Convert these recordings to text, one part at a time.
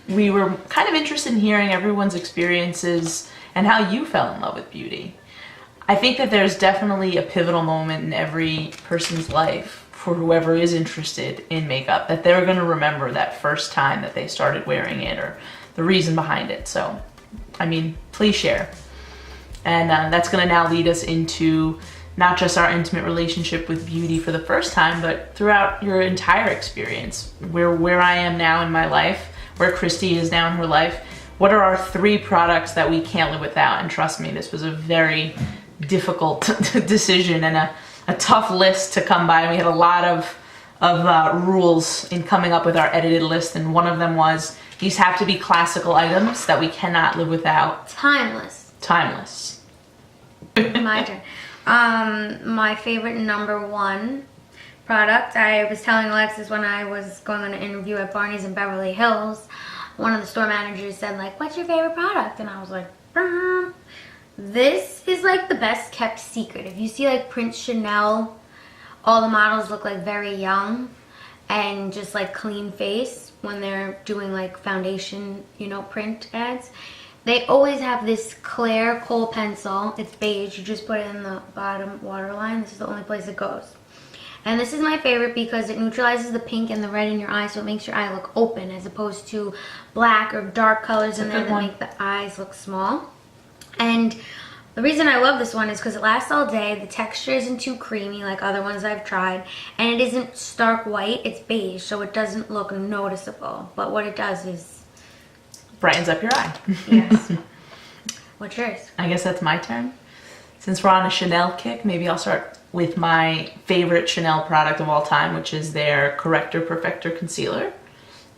we were kind of interested in hearing everyone's experiences and how you fell in love with beauty. I think that there's definitely a pivotal moment in every person's life for whoever is interested in makeup that they're going to remember that first time that they started wearing it or the reason behind it. So, I mean, please share. And that's going to now lead us into not just our intimate relationship with beauty for the first time, but throughout your entire experience. Where I am now in my life, where Christy is now in her life, what are our 3 products that we can't live without? And trust me, this was a very difficult decision and a tough list to come by. We had a lot of rules in coming up with our edited list, and one of them was these have to be classical items that we cannot live without. Timeless. Timeless. My turn. My favorite number 1 product, I was telling Alexis when I was going on an interview at Barney's in Beverly Hills, one of the store managers said, like, what's your favorite product? And I was like, this is like the best kept secret. If you see like Prince Chanel, all the models look like very young and just like clean face when they're doing like foundation, you know, print ads. They always have this clear kohl pencil. It's beige. You just put it in the bottom waterline. This is the only place it goes. And this is my favorite because it neutralizes the pink and the red in your eye, so it makes your eye look open as opposed to black or dark colors in there that make the eyes look small. And the reason I love this one is because it lasts all day. The texture isn't too creamy like other ones I've tried. And it isn't stark white. It's beige, so it doesn't look noticeable. But what it does is... brightens up your eye. Yes. What's yours? I guess that's my turn. Since we're on a Chanel kick, maybe I'll start with my favorite Chanel product of all time, which is their Corrector Perfector Concealer.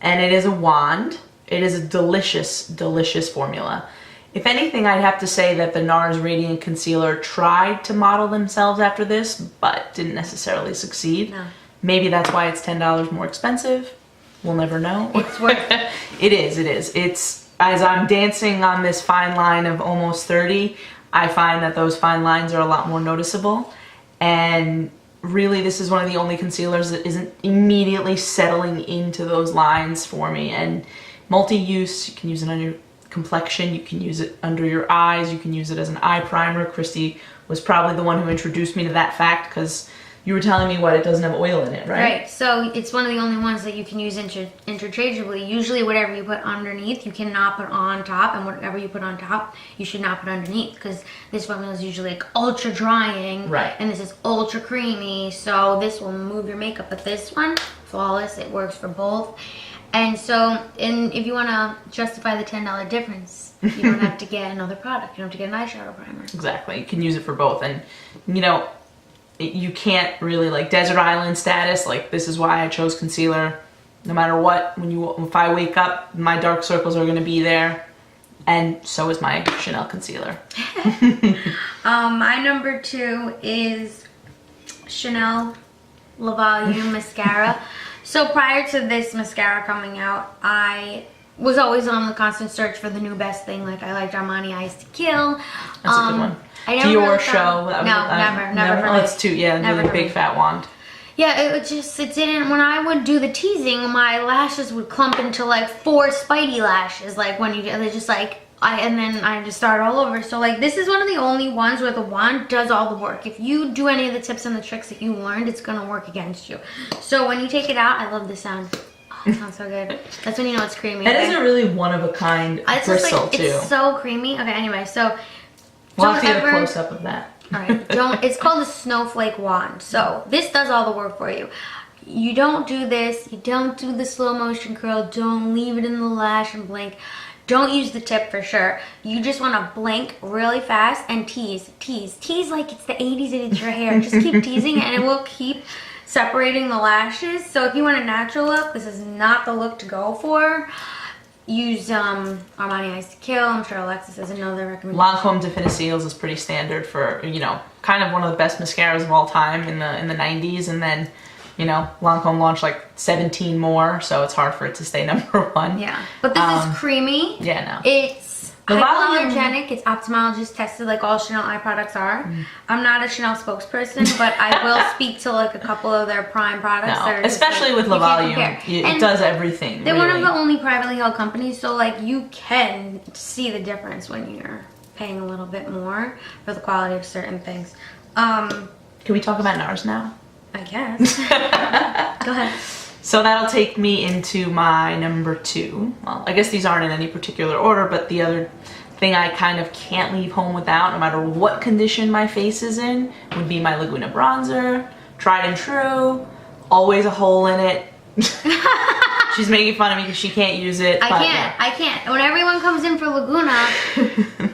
And it is a wand. It is a delicious, delicious formula. If anything, I'd have to say that the NARS Radiant Concealer tried to model themselves after this, but didn't necessarily succeed. No. Maybe that's why it's $10 more expensive. We'll never know. It's worth it. It is, it is. It's, as I'm dancing on this fine line of almost 30, I find that those fine lines are a lot more noticeable. And really, this is one of the only concealers that isn't immediately settling into those lines for me. And multi-use, you can use it on your complexion, you can use it under your eyes, you can use it as an eye primer. Christy was probably the one who introduced me to that fact because you were telling me what, it doesn't have oil in it, right? Right, so it's one of the only ones that you can use interchangeably. Usually whatever you put underneath, you cannot put on top, and whatever you put on top, you should not put underneath, because this formula is usually like ultra drying, right? And this is ultra creamy, so this will move your makeup. But this one, flawless, it works for both. And so, if you want to justify the $10 difference, you don't have to get another product. You don't have to get an eyeshadow primer. Exactly, you can use it for both. And you know, you can't really, like, desert island status, like, this is why I chose concealer. No matter what, if I wake up, my dark circles are going to be there, and so is my Chanel concealer. My number 2 is Chanel La Volume Mascara. So prior to this mascara coming out, I was always on the constant search for the new best thing. Like, I liked Armani Eyes to Kill. That's a good one. Dior really show. Never. Oh, it's too, yeah, never really big fat wand. Yeah, it didn't, when I would do the teasing, my lashes would clump into like 4 Spidey lashes. Like when they just like, and then I just start all over. So like, this is one of the only ones where the wand does all the work. If you do any of the tips and the tricks that you learned, it's gonna work against you. So when you take it out, I love the sound. Oh, it sounds so good. That's when you know it's creamy. It is a really one-of-a-kind bristle, like, too. It's so creamy. Okay, anyway, so we'll have to get a close-up of that. Alright, it's called the Snowflake Wand. So this does all the work for you. You don't do this, you don't do the slow motion curl, don't leave it in the lash and blink. Don't use the tip for sure. You just want to blink really fast and tease like it's the 80s and it's your hair. Just keep teasing and it will keep separating the lashes. So if you want a natural look, this is not the look to go for. Use Armani Eyes to Kill. I'm sure Alexis has another recommendation. Lancome Definicils is pretty standard for, you know, kind of one of the best mascaras of all time in the 90s, and then, you know, Lancome launched like 17 more, so it's hard for it to stay number 1. Yeah, but this is creamy. Yeah, no. It's The volume. Hypoallergenic, it's ophthalmologist tested like all Chanel eye products are. I'm not a Chanel spokesperson, but I will speak to like a couple of their prime products. No, that are just, especially like, with you can't LaValium, compare. it does everything. They're one of really. the only privately held companies, so like you can see the difference when you're paying a little bit more for the quality of certain things. Can we talk about NARS now? I guess. Go ahead. So that'll take me into my number 2. Well, I guess these aren't in any particular order, but the other thing I kind of can't leave home without, no matter what condition my face is in, would be my Laguna bronzer. Tried and true. Always a hole in it. She's making fun of me because she can't use it. I can't. When everyone comes in for Laguna,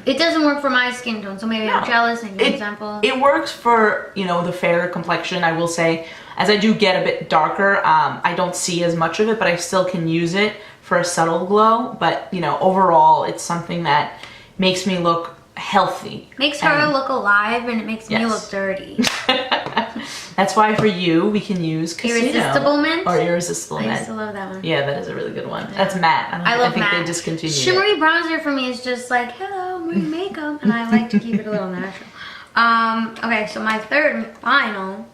it doesn't work for my skin tone, so maybe I'm jealous and give an example. It works for, you know, the fairer complexion, I will say. As I do get a bit darker, I don't see as much of it, but I still can use it for a subtle glow. But, you know, overall, it's something that makes me look healthy. Makes her look alive, and it makes me look dirty. That's why for you, we can use Casino. Irresistible Mint? Or Irresistible Mint. I used to love that one. Yeah, that is a really good one. That's matte. I love think matte. they discontinued Shimmery it. bronzer for me is just like, hello, I'm wearing makeup, and I like to keep it a little natural. Okay, so my third and final.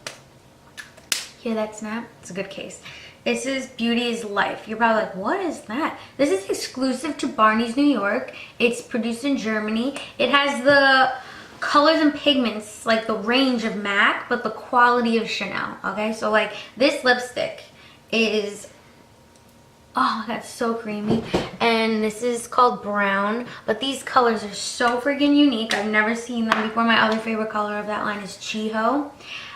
Hear that snap? It's a good case. This is Beauty is Life. You're probably like, what is that? This is exclusive to Barney's New York. It's produced in Germany. It has the colors and pigments, like the range of MAC, but the quality of Chanel, okay? So like this lipstick is, oh my god, so creamy. And this is called Brown, but these colors are so freaking unique. I've never seen them before. My other favorite color of that line is Chiho.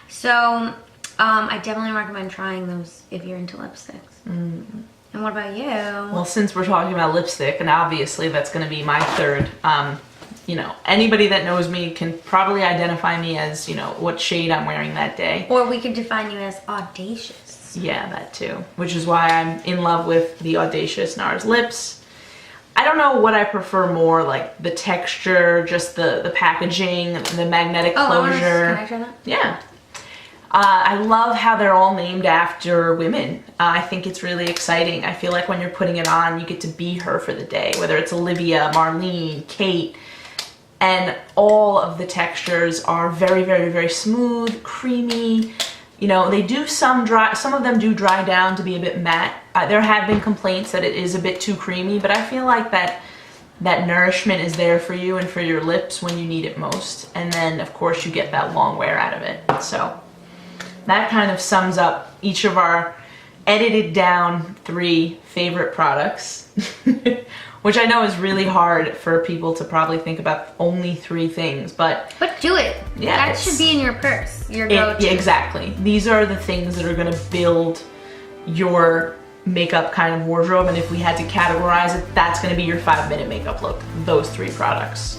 So I definitely recommend trying those if you're into lipsticks. And what about you? Well, since we're talking about lipstick, and obviously that's going to be my third, you know, anybody that knows me can probably identify me as, you know, what shade I'm wearing that day. Or we could define you as audacious. Yeah, that too. Which is why I'm in love with the Audacious NARS lips. I don't know what I prefer more, like the texture, just the packaging, the magnetic closure. Can I try that? Yeah. I love how they're all named after women. I think it's really exciting. I feel like when you're putting it on, you get to be her for the day, whether it's Olivia, Marlene, Kate, and all of the textures are very, very, very smooth, creamy. You know, they do some of them do dry down to be a bit matte. There have been complaints that it is a bit too creamy, but I feel like that nourishment is there for you and for your lips when you need it most. And then, of course, you get that long wear out of it. So that kind of sums up each of our edited down 3 favorite products, which I know is really hard for people to probably think about only 3 things, but do it. Yeah, that should be in your purse, your go-to. Yeah, exactly. These are the things that are going to build your makeup kind of wardrobe, and if we had to categorize it, that's going to be your 5-minute makeup look. Those 3 products,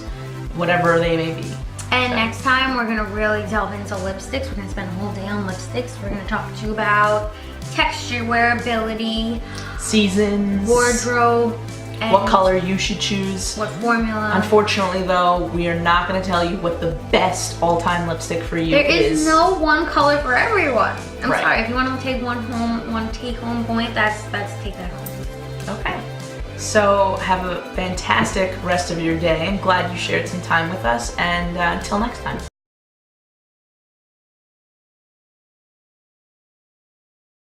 whatever they may be. And next time we're gonna really delve into lipsticks. We're gonna spend a whole day on lipsticks. We're gonna talk to you about texture, wearability, seasons, wardrobe, and what color you should choose. What formula. Unfortunately though, we are not gonna tell you what the best all-time lipstick for you is. There is no one color for everyone. I'm Right. sorry, if you wanna take one take-home point, that's take that home. Okay. So have a fantastic rest of your day. I'm glad you shared some time with us, and until next time.